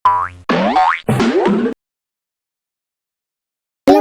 Hello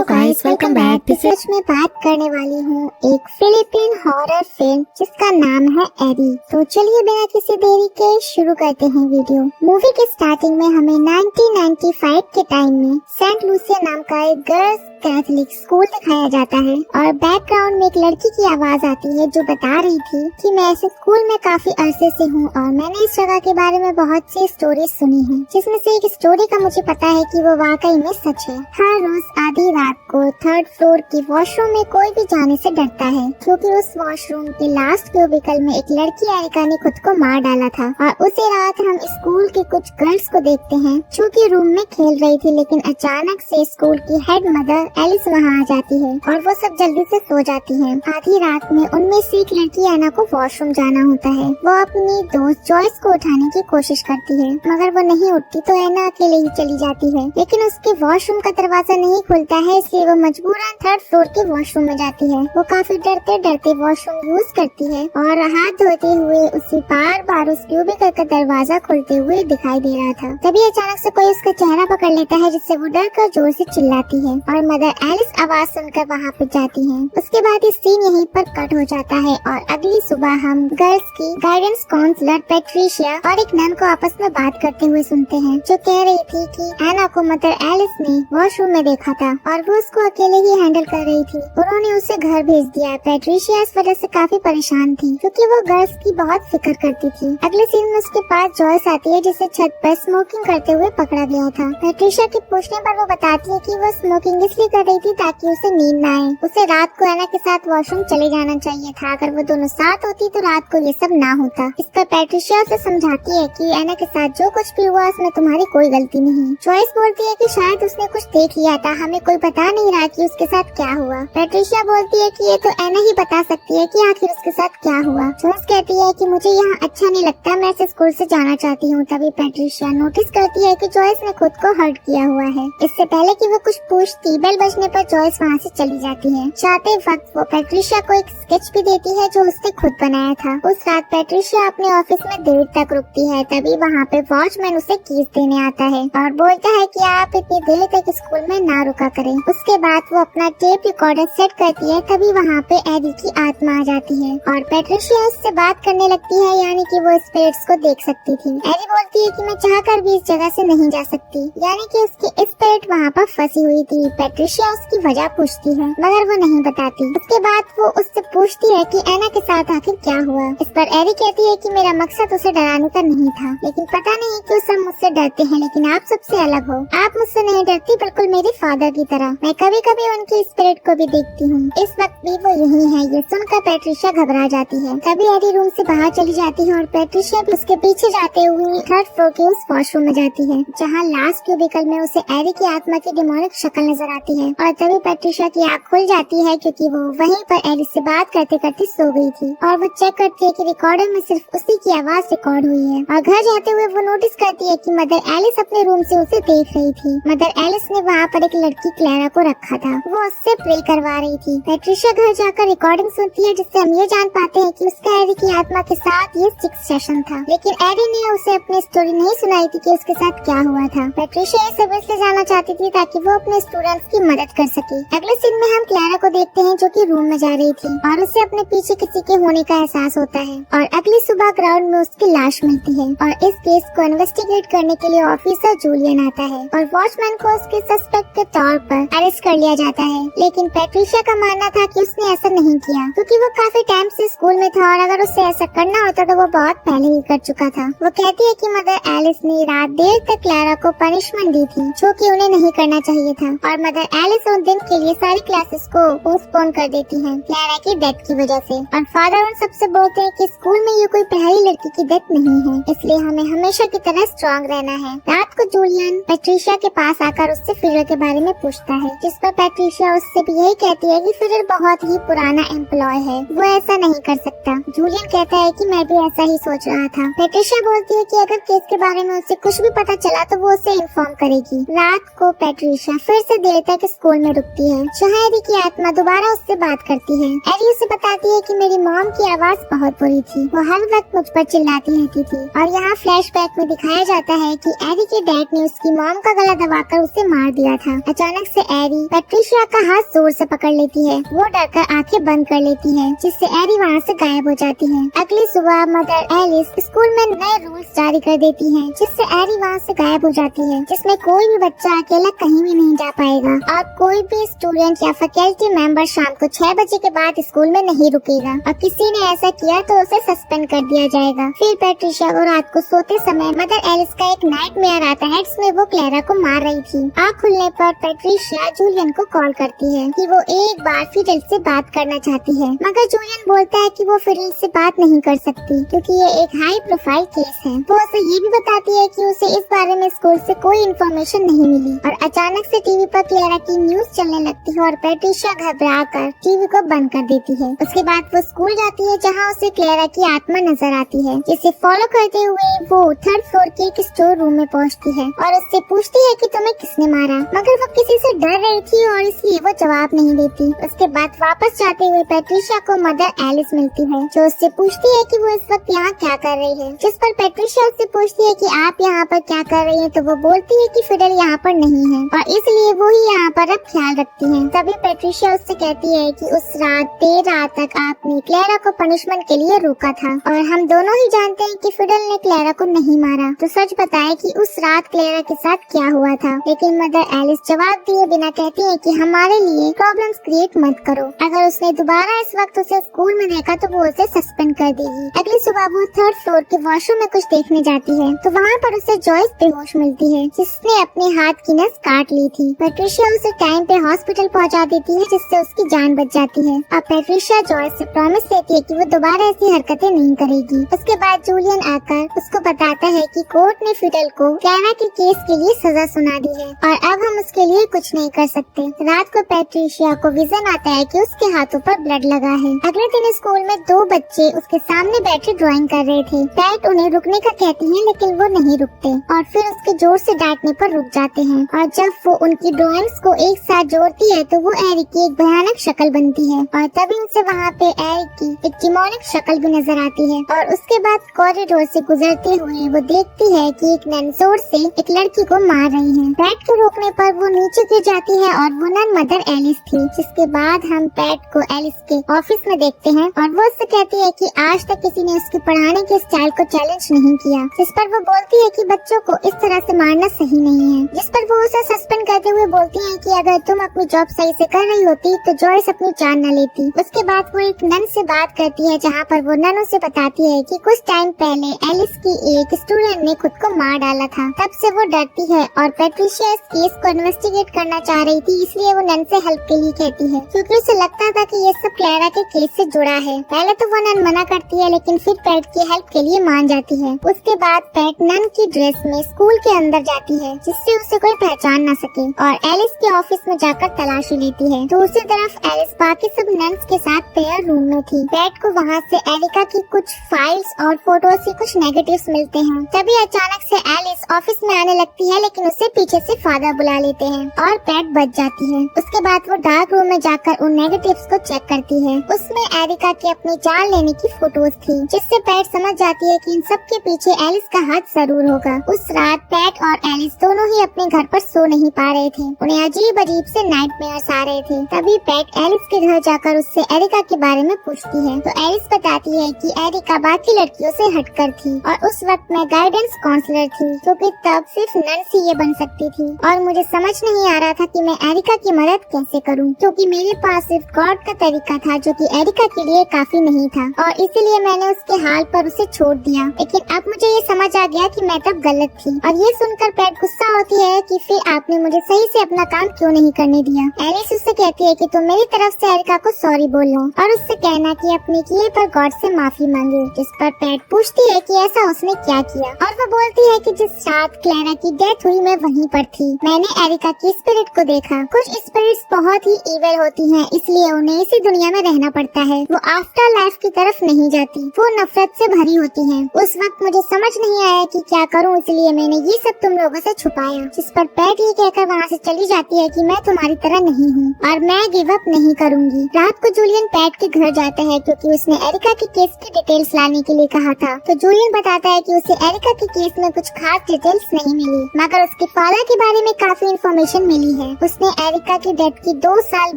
guys, welcome back. आज मैं बात करने वाली हूँ एक फिलिपिन हॉरर फिल्म जिसका नाम है एरी। तो चलिए बिना किसी देरी के शुरू करते हैं वीडियो। मूवी के स्टार्टिंग में हमें 1995 के टाइम में सेंट लूसिया नाम का एक गर्ल्स कैथोलिक स्कूल दिखाया जाता है और बैकग्राउंड में एक लड़की की आवाज आती है जो बता रही थी कि मैं ऐसे स्कूल में काफी अरसे से हूँ और मैंने इस जगह के बारे में बहुत सी स्टोरीज सुनी है, जिसमें से एक स्टोरी का मुझे पता है कि वो वाकई में सच है। हर रोज आधी रात को 3rd फ्लोर की वॉशरूम में कोई भी जाने से डरता है, क्योंकि उस वॉशरूम के लास्ट क्यूबिकल में एक लड़की एरिका ने खुद को मार डाला था। और उसी रात हम स्कूल के कुछ गर्ल्स को देखते हैं जो कि रूम में खेल रही थी, लेकिन अचानक से स्कूल की हेड मदर एलिस वहाँ आ जाती है और वो सब जल्दी से सो जाती हैं। आधी रात में उनमें से एक लड़की एना को वॉशरूम जाना होता है। वो अपनी दोस्त जॉयस को उठाने की कोशिश करती है, मगर वो नहीं उठती तो एना अकेले ही चली जाती है। लेकिन उसके वॉशरूम का दरवाजा नहीं खुलता है, इसलिए वो मजबूरन 3rd फ्लोर के वॉशरूम में जाती है। वो काफी डरते डरते वॉशरूम यूज करती है और हाथ धोते हुए उसे बार बार उस क्यूबिकल का दरवाजा खुलते हुए दिखाई दे रहा था। तभी अचानक से कोई उसका चेहरा पकड़ लेता है, जिससे वो डर कर जोर से चिल्लाती है और मदर एलिस आवाज सुनकर वहाँ पे जाती है। उसके बाद ये सीन यहीं पर कट हो जाता है और अगली सुबह हम गर्ल्स की गाइडेंस काउंसलर पेट्रिशिया और एक नन को आपस में बात करते हुए सुनते हैं, जो कह रही थी कि एना को मदर एलिस ने वॉशरूम में देखा था और वो उसको अकेले ही हैंडल कर रही थी। उन्होंने उसे घर भेज दिया। पेट्रिशिया इस वजह से काफी परेशान थी, क्योंकि वो गर्ल्स की बहुत फिक्र करती थी। अगले सीन में उसके पास जॉयस आती है, जिसे छत पर स्मोकिंग करते हुए पकड़ा गया था। पेट्रिशिया के पूछने पर वो बताती है कि वो स्मोकिंग इसलिए कर रही थी ताकि उसे नींद न आए। उसे रात को एना के साथ वॉशरूम चले जाना चाहिए था। अगर वो दोनों साथ होती तो रात को ये सब ना होता। इस पर पेट्रिशिया उसे समझाती है कि एना के साथ जो कुछ भी हुआ उसमें तुम्हारी कोई गलती नहीं। जॉयस बोलती है कि शायद उसने कुछ देख लिया था, हमें कोई बता नहीं रहा कि उसके साथ क्या हुआ। पेट्रिशिया बोलती है कि ये तो एना ही बता सकती है कि आखिर उसके साथ क्या हुआ। जॉयस कहती है कि मुझे यहाँ अच्छा नहीं लगता, मैं इस स्कूल से जाना चाहती हूँ। तभी पेट्रिशिया नोटिस करती है कि जॉयस ने खुद को हर्ट किया हुआ है। इससे पहले कि वो कुछ पूछती, बेल बजने पर जॉयस वहाँ से चली जाती है। जाते वक्त वो पेट्रिशिया को एक स्केच भी देती है जो उसने खुद बनाया था। उस रात पेट्रिशिया अपने ऑफिस में देर तक रुकती है। तभी वहाँ पे वॉचमैन उसे कीज देने आता है और बोलता है कि आप इतनी देर तक स्कूल में ना रुका करें। उसके बाद वो अपना टेप रिकॉर्डर सेट करती है। तभी वहाँ पे एडी की आत्मा आ जाती है और पेट्रिशिया उससे बात करने लगती है, यानी कि वो स्पिरिट्स को देख सकती थी। एडी बोलती है कि मैं चाहकर भी इस जगह से नहीं जा सकती, यानी कि उसकी स्पिरिट वहाँ पर फंसी हुई थी। पेट्रिशिया उसकी वजह पूछती है, मगर वो नहीं बताती। उसके बाद वो उससे पूछती है कि एना के साथ आखिर क्या हुआ। इस पर एरी कहती है कि मेरा मकसद उसे डराने का नहीं था, लेकिन पता नहीं क्यों सब मुझसे डरते हैं, लेकिन आप सबसे अलग हो। आप मुझसे नहीं डरती, बिल्कुल मेरे फादर की तरह। मैं कभी कभी उनकी स्पिरिट को भी देखती हूँ। इस वक्त भी वो यही है। ये सुनकर पेट्रिशिया घबरा जाती है। तभी एरी रूम से बाहर चली जाती है और पेट्रिशिया भी उसके पीछे जाते हुए 3rd फ्लोर के उस वॉशरूम में जाती है, जहाँ लास्ट क्यूबिकल में उसे एरी की आत्मा की डिमोनिक शक्ल नजर आती है। और तभी पेट्रिशिया की आँख खुल जाती है, क्योंकि वो वहीं पर एलिस से बात करते करते सो गई थी। और वो चेक करती है कि रिकॉर्डर में सिर्फ उसी की आवाज रिकॉर्ड हुई है। और घर जाते हुए वो नोटिस करती है कि मदर एलिस अपने रूम से उसे देख रही थी। मदर एलिस ने वहाँ पर एक लड़की क्लैरा को रखा था, वो उससे प्रे करवा रही थी। पेट्रिशिया घर जाकर रिकॉर्डिंग सुनती है, जिससे हम ये जान पाते हैं कि उसका एडी की आत्मा के साथ ये 6th सेशन था। लेकिन एडी ने उसे अपनी स्टोरी नहीं सुनाई थी कि उसके साथ क्या हुआ था। पेट्रिशिया ये सब इसलिए जाना चाहती थी ताकि वो अपने स्टूडेंट्स की मदद कर सके। अगले सीन में हम क्लैरा को देखते हैं, जो कि रूम में जा रही थी और उसे अपने पीछे किसी के होने का एहसास होता है। और अगली सुबह ग्राउंड में उसकी लाश मिलती है और इस केस को इन्वेस्टिगेट करने के लिए ऑफिसर जूलियन आता है और वॉचमैन को उसके सस्पेक्ट के तौर पर अरेस्ट कर लिया जाता है। लेकिन पेट्रिशिया का मानना था कि उसने ऐसा नहीं किया, क्योंकि वो काफी टाइम से स्कूल में था और अगर उसे ऐसा करना होता तो वो बहुत पहले ही कर चुका था। वो कहती है कि मदर एलिस ने रात देर तक क्लैरा को पनिशमेंट दी थी, जो कि उन्हें नहीं करना चाहिए था। और मदर एलिस उन दिन के लिए सारी क्लासेस को पोस्टपोन कर देती है क्लैरा की डेथ की वजह से। और फादर उन सबसे बोलते हैं कि स्कूल में ये कोई पहली लड़की की डेथ नहीं है, इसलिए हमें हमेशा की तरह स्ट्रॉन्ग रहना है। रात को जूलियन पेट्रिशिया के पास आकर उससे फिरर के बारे में पूछता है, जिस पर पेट्रिशिया उससे भी यही कहती है कि फिरर बहुत ही पुराना एम्प्लॉय है, वो ऐसा नहीं कर सकता। जूलियन कहता है कि मैं भी ऐसा ही सोच रहा था। पेट्रिशिया बोलती है कि अगर केस के बारे में उसे कुछ भी पता चला तो वो उसे इन्फॉर्म करेगी। रात को पेट्रिशिया फिर से देर तक स्कूल में रुकती है, जहाँ एडी की आत्मा दोबारा उससे बात करती है। एडी उसे बताती है कि मेरी मॉम की आवाज बहुत बुरी थी, वो हर वक्त मुझ पर चिल्लाती रहती थी। और यहाँ फ्लैशबैक में दिखाया जाता है है कि एरी के डैड ने उसकी मॉम का गला दबाकर उसे मार दिया था। अचानक से एरी पैट्रिशिया का हाथ जोर से पकड़ लेती है। वो डरकर आंखें बंद कर लेती है, जिससे एरी वहाँ से गायब हो जाती है। अगली सुबह मदर एलिस स्कूल में नए रूल्स जारी कर देती है, जिससे एरी वहाँ से गायब हो जाती है, जिसमें कोई भी बच्चा अकेला कहीं भी नहीं जा पाएगा और कोई भी स्टूडेंट या फैकल्टी मेंबर शाम को 6 बजे के बाद स्कूल में नहीं रुकेगा और किसी ने ऐसा किया तो उसे सस्पेंड कर दिया जाएगा। फिर पैट्रिशिया को रात को सोते समय मदर एलिस का एक नाइटमेयर आता है जिसमें वो क्लेरा को मार रही थी। आँख खुलने पर पैट्रिशिया जूलियन को कॉल करती है कि वो एक बार फिडल से बात करना चाहती है, मगर जूलियन बोलता है कि वो फिडल से बात नहीं कर सकती क्योंकि ये एक हाई प्रोफाइल केस है। वो उसे ये भी बताती है कि उसे इस बारे में स्कूल से कोई इन्फॉर्मेशन नहीं मिली और अचानक से टीवी पर क्लेरा की न्यूज चलने लगती है और पैट्रिशिया घबराकर टीवी को बंद कर देती है। उसके बाद वो स्कूल जाती है जहाँ उसे क्लेरा की आत्मा नजर आती है, जिसे फॉलो करते हुए वो 3rd फ्लोर के एक स्टोर रूम में पहुँचती है और उससे पूछती है कि तुम्हें किसने मारा, मगर वो किसी से डर रही थी और इसलिए वो जवाब नहीं देती। उसके बाद वापस जाते हुए पैट्रिशिया को मदर एलिस मिलती है, जो उससे पूछती है कि वो इस वक्त यहाँ क्या कर रही है, जिस पर पैट्रिशिया उससे पूछती है कि आप यहाँ पर क्या कर रही हैं, तो वो बोलती है कि फिडल यहाँ पर नहीं है और इसलिए वो ही यहाँ पर अब ख्याल रखती है। तभी पैट्रिशिया उससे कहती है कि उस रात देर रात तक आपने क्लेरा को पनिशमेंट के लिए रोका था और हम दोनों ही जानते हैं कि फिडल ने क्लेरा को नहीं मारा, तो सच बताए कि उस रात क्लेरा के साथ क्या हुआ था। लेकिन मदर एलिस जवाब दिए बिना कहती है कि हमारे लिए प्रॉब्लम्स क्रिएट मत करो, अगर उसने दोबारा इस वक्त उसे स्कूल में देखा तो वो उसे सस्पेंड कर देगी। अगली सुबह वो 3rd फ्लोर के वॉशरूम में कुछ देखने जाती है तो वहाँ पर उसे जॉयस बेहोश मिलती है, जिसने अपने हाथ की नस काट ली थी। पैट्रिशिया उसे टाइम पे हॉस्पिटल पहुँचा देती है, जिससे उसकी जान बच जाती है। अब पैट्रिशिया जॉयस से प्रॉमिस लेती है कि वो दोबारा ऐसी हरकतें नहीं करेगी। उसके बाद जूलियन आकर उसको बताता है कि कोर्ट ने फिडल को क्लेरा के केस के लिए सजा सुना दी है और अब हम उसके लिए कुछ नहीं कर सकते। रात को पैट्रिशिया को विजन आता है कि उसके हाथों पर ब्लड लगा है। अगले दिन स्कूल में 2 बच्चे उसके सामने बैठे ड्राइंग कर रहे थे। पैट उन्हें रुकने का कहती है लेकिन वो नहीं रुकते और फिर उसके जोर से डांटने पर रुक जाते हैं और जब वो उनकी ड्राइंग्स को एक साथ जोड़ती है तो वो एरी की एक भयानक शक्ल बनती है और तभी उनसे वहाँ पे एरी की एक डिमोनिक शक्ल भी नजर आती है। और उसके बाद कॉरिडोर से गुजरते हुए वो देखती है कि एक नन जोर से एक लड़की को मार रही है। पैट को रोकने पर वो नीचे गिर जाती है और वो नन मदर एलिस थी। जिसके बाद हम पैट को एलिस के ऑफिस में देखते हैं और वो उससे कहती है कि आज तक किसी ने उसके पढ़ाने के स्टाइल को चैलेंज नहीं किया, जिस पर वो बोलती है कि बच्चों को इस तरह से मारना सही नहीं है, जिस पर वो उसे सस्पेंड करते हुए बोलती है कि अगर तुम अपनी जॉब सही से कर रही होती तो जॉयस अपनी जान न लेती। उसके बाद वो एक नन से बात करती है जहाँ पर वो नन उसे बताती है कि कुछ टाइम पहले एलिस की एक स्टूडेंट ने खुद को मार डाला था। तब से वो डरती है और पैट्रिशिया इस केस को इन्वेस्टिगेट करना चाह रही थी, इसलिए वो नन से हेल्प के लिए कहती है क्योंकि उसे लगता था कि ये सब क्लेरा के केस से जुड़ा है। पहले तो वो नन मना करती है लेकिन फिर पैट की हेल्प के लिए मान जाती है। उसके बाद पैट नन की ड्रेस में स्कूल के अंदर जाती है जिससे उसे कोई पहचान न सके और एलिस के ऑफिस में जाकर तलाशी लेती है। दूसरी तरफ एलिस बाकी सब नन्स के साथ पेयर रूम में थी। पैट को वहाँ से एरिका की कुछ फाइल्स और फोटोज से कुछ नेगेटिव्स मिलते हैं। तभी अचानक से एलिस ऑफिस में आने लगती है लेकिन उसे पीछे से फादर बुला लेते हैं और पैट बच जाती है। उसके बाद वो डार्क रूम में जाकर उन नेगेटिव्स को चेक करती है। उसमें एरिका की अपनी जान लेने की फोटोज थी, जिससे पैट समझ जाती है कि इन सब के पीछे एलिस का हाथ जरूर होगा। उस रात पैट और एलिस दोनों ही अपने घर पर सो नहीं पा रहे थे। उन्हें अजीब अजीब से नाइटमेयर्स आ रहे थे। तभी पैट एलिस के घर जाकर उससे एरिका के बारे में पूछती है तो एलिस बताती है कि एरिका बाकी लड़कियों से हटकर थी और उस वक्त मैं गाइडेंस काउंसलर थी, क्योंकि तब सिर्फ नर्स ही ये बन सकती थी और मुझे समझ नहीं आ रहा था कि मैं एरिका की मदद कैसे करूं, क्योंकि मेरे पास सिर्फ गॉड का तरीका था जो कि एरिका के लिए काफी नहीं था और इसीलिए मैंने उसके हाल पर उसे छोड़ दिया। लेकिन अब मुझे ये समझ आ गया कि मैं तब गलत थी और ये सुनकर पैट गुस्सा होती है कि फिर आपने मुझे सही से अपना काम क्यों नहीं करने दिया। एलिस उससे कहती है कि तुम मेरी तरफ से एरिका को सॉरी बोलो और उससे कहना कि अपने किए पर गॉड से माफी मांगे। जिस पर पैट पूछती है कि ऐसा उसने क्या किया और वो बोलती है कि जिस रात क्लेरा की डेथ हुई मैं वहीं पर थी। मैंने एरिका की स्पिरिट को देखा। कुछ स्पिरिट्स बहुत ही इविल होती हैं, इसलिए उन्हें इसी दुनिया में रहना पड़ता है। वो आफ्टर लाइफ की तरफ नहीं जाती, वो नफरत से भरी होती हैं। उस वक्त मुझे समझ नहीं आया कि क्या करूं, इसलिए मैंने ये सब तुम लोगों से छुपाया। जिस पर पैट ये कहकर वहाँ से चली जाती है कि मैं तुम्हारी तरह नहीं हूँ और मैं गिव अप नहीं करूंगी। रात को जूलियन पैट के घर जाता है क्योंकि उसने एरिका के केस की डिटेल्स लाने के लिए कहा था। तो जूलियन बताता है कि उसे एरिका के केस में कुछ खास डिटेल्स नहीं मिली, मगर उसके फादर के बारे में काफी इंफॉर्मेशन मिली है। उसने एरिका की डेथ की 2 साल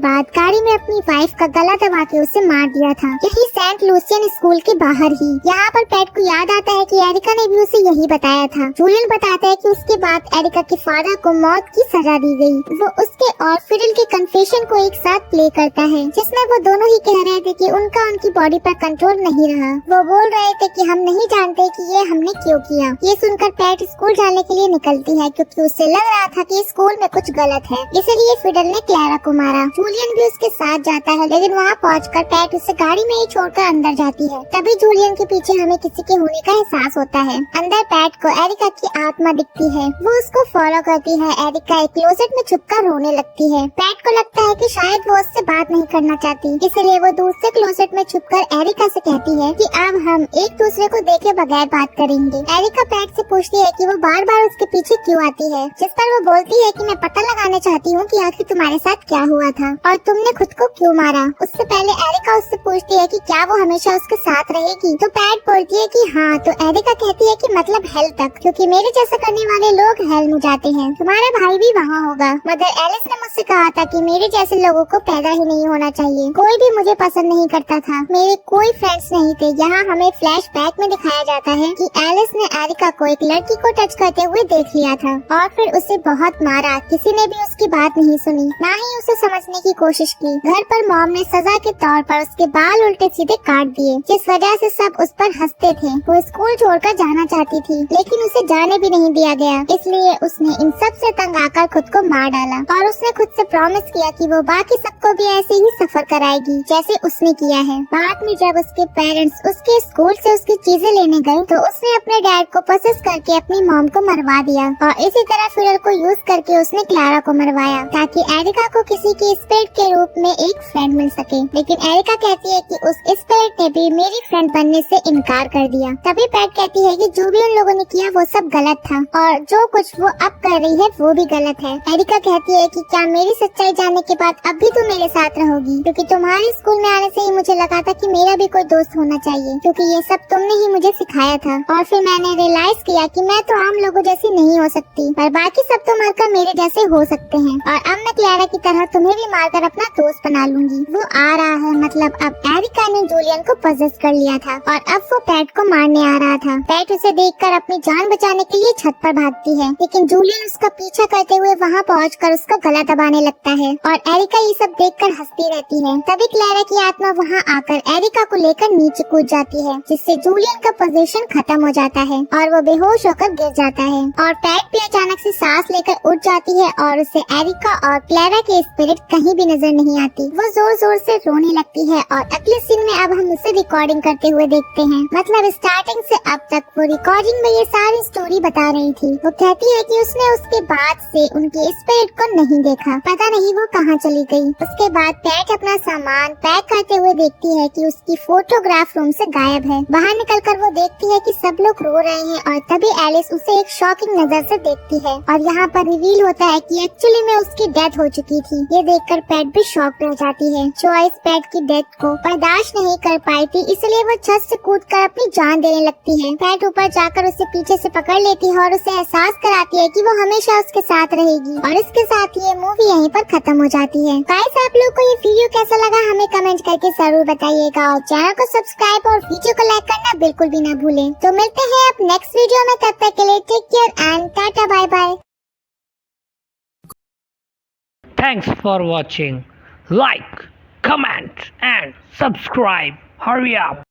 बाद गाड़ी में अपनी वाइफ का गला दबा के उसे मार दिया था, यही सेंट लूसियन स्कूल के बाहर ही। यहाँ पर पैट को याद आता है कि एरिका ने भी उसे यही बताया था। जूलियन बताता है कि उसके बाद एरिका के फादर को मौत की सजा दी गई। वो उसके और फिडल के कन्फेशन को एक साथ प्ले करता है, जिसमें वो दोनों ही कह रहे थे कि उनका उनकी बॉडी पर कंट्रोल नहीं रहा। वो बोल रहे थे कि हम नहीं जानते कि ये हमने क्यों किया। ये सुनकर पैट स्कूल जाने के लिए निकलती है, क्योंकि उसे लग रहा था कि स्कूल में कुछ गलत है, इसलिए फिडल ने क्लैरा को मारा। जूलियन भी उसके साथ जाता है, लेकिन वहाँ पहुंचकर पैट उसे गाड़ी में ही छोड़कर अंदर जाती है। तभी जूलियन के पीछे हमें किसी के होने का एहसास होता है। अंदर पैट को एरिका की आत्मा दिखती है, वो उसको फॉलो करती है। एरिका एक क्लोजेट में छुपकर रोने लगती है। पैट को लगता है कि शायद वो उससे बात नहीं करना चाहती, इसलिए वो दूर से क्लोजेट में छुपकर एरिका से कहती है कि अब हम एक दूसरे को देखे बगैर बात करेंगे। एरिका पैट से पूछती है कि वो बार बार उसके पीछे क्यों आती है, जिस पर वो बोलती है कि मैं पता लगाना चाहती हूँ कि आखिर तुम्हारे साथ क्या हुआ था और तुमने खुद को क्यों मारा। उससे पहले एरिका उससे पूछती है कि क्या वो हमेशा उसके साथ रहेगी, तो पैट बोलती है कि हाँ। तो एरिका कहती है कि मतलब हेल तक, क्योंकि मेरे जैसा करने वाले लोग हेल में जाते हैं, तुम्हारा भाई भी वहाँ होगा। मदर एलिस ने मुझसे कहा था कि मेरे जैसे लोगों को पैदा ही नहीं होना चाहिए। कोई भी मुझे पसंद नहीं करता था, मेरे कोई फ्रेंड्स नहीं थे। यहाँ हमें फ्लैशबैक में दिखाया जाता है कि एलिस ने एरिका को एक लड़की को टच करते हुए देख लिया था और फिर उसे बहुत मारा। किसी ने भी उसकी बात नहीं सुनी, ना ही उसे समझने की कोशिश की। घर पर मॉम ने सजा के तौर पर उसके बाल उल्टे सीधे काट दिए, जिस वजह से सब उस पर हंसते थे। वो स्कूल छोड़कर जाना चाहती थी, लेकिन उसे जाने भी नहीं दिया गया, इसलिए उसने इन सब से तंग आकर खुद को मार डाला। और उसने खुद से प्रॉमिस किया कि वो बाकी सबको भी ऐसे ही सफर कराएगी जैसे उसने किया है। बाद में जब उसके पेरेंट्स उसके स्कूल से उसकी चीजें लेने गए, तो उसने अपने डैड को पोसेस करके अपनी मॉम को मरवा दिया और इसी तरह फिडल को यूज करके उसने क्लारा को मरवाया, ताकि एरिका को किसी की स्पिरिट के रूप में एक फ्रेंड मिल सके। लेकिन एरिका कहती है कि उस स्पिरिट ने भी मेरी फ्रेंड बनने से इनकार कर दिया। तभी पैट कहती है कि जो भी उन लोगों ने किया वो सब गलत था और जो कुछ वो अब कर रही है वो भी गलत है। एरिका कहती है कि क्या मेरी सच्चाई जानने के बाद अब भी तुम मेरे साथ रहोगी, क्योंकि तुम्हारे स्कूल में आने से ही मुझे लगा था कि मेरा भी कोई दोस्त होना चाहिए, क्योंकि ये सब तुमने ही मुझे सिखाया था। और फिर मैंने रियलाइज किया कि मैं तो आम लोगों जैसी नहीं हो सकती, पर बाकी सब तो मरकर मेरे जैसे हो सकते हैं। और अब मैं क्लैरा की तरह तुम्हें भी मारकर अपना दोस्त बना लूंगी। वो आ रहा है, मतलब अब एरिका ने जूलियन को पजेस कर लिया था और अब वो पैट को मारने आ रहा था। पैट उसे देखकर अपनी जान बचाने के लिए छत पर भागती है, लेकिन जूलियन उसका पीछा करते हुए वहाँ पहुँचकर उसका गला दबाने लगता है और एरिका ये सब देखकर हंसती रहती है। तभी क्लैरा की आत्मा वहाँ आकर एरिका को लेकर नीचे कूद जाती है, जिससे जूलियन का पोजीशन खत्म हो जाता है और वो बेहोश होकर गिर जाता है। और पैट भी अचानक से सांस लेकर उठ जाती है और उसे एरिका और क्लैरा के स्पिरिट कहीं भी नजर नहीं आती। वो जोर जोर से रोने लगती है और अगले सीन में अब हम उसे रिकॉर्डिंग करते हुए देखते हैं। मतलब स्टार्टिंग से अब तक वो रिकॉर्डिंग में ये सारी स्टोरी बता रही थी। वो कहती है कि उसने उसके बाद से उनके स्पिरिट को नहीं देखा, पता नहीं वो कहाँ चली गई। उसके बाद पैट अपना सामान पैक करते हुए देखती है कि उसकी फोटोग्राफ रूम से गायब है। बाहर निकलकर वो देखती है कि सब लोग रो रहे हैं और तभी एलिस उसे एक शॉकिंग नजर से देखती है और यहाँ पर रिवील होता है कि एक्चुअली में उसकी डेथ हो चुकी थी। ये देखकर पैट भी शॉक रह जाती है। चॉइस पैट की डेथ को बर्दाश्त नहीं कर पाई थी, इसलिए वो छत से कूदकर अपनी जान देने लगती है। पैट ऊपर जाकर उसे पीछे से पकड़ लेती है और उसे एहसास कराती है कि वो हमेशा उसके साथ रहेगी। और इसके साथ ये मूवी यहीं पर खत्म हो जाती है। गाइस, आप लोग को ये वीडियो कैसा लगा हमें कमेंट करके जरूर बताइएगा और चैनल को सब्सक्राइब और वीडियो को लाइक करना बिल्कुल भी ना भूलें। तो मिलते हैं अब नेक्स्ट वीडियो में, तब तक के लिए take care and tata bye bye. Thanks for watching. Like, comment and subscribe. Hurry up.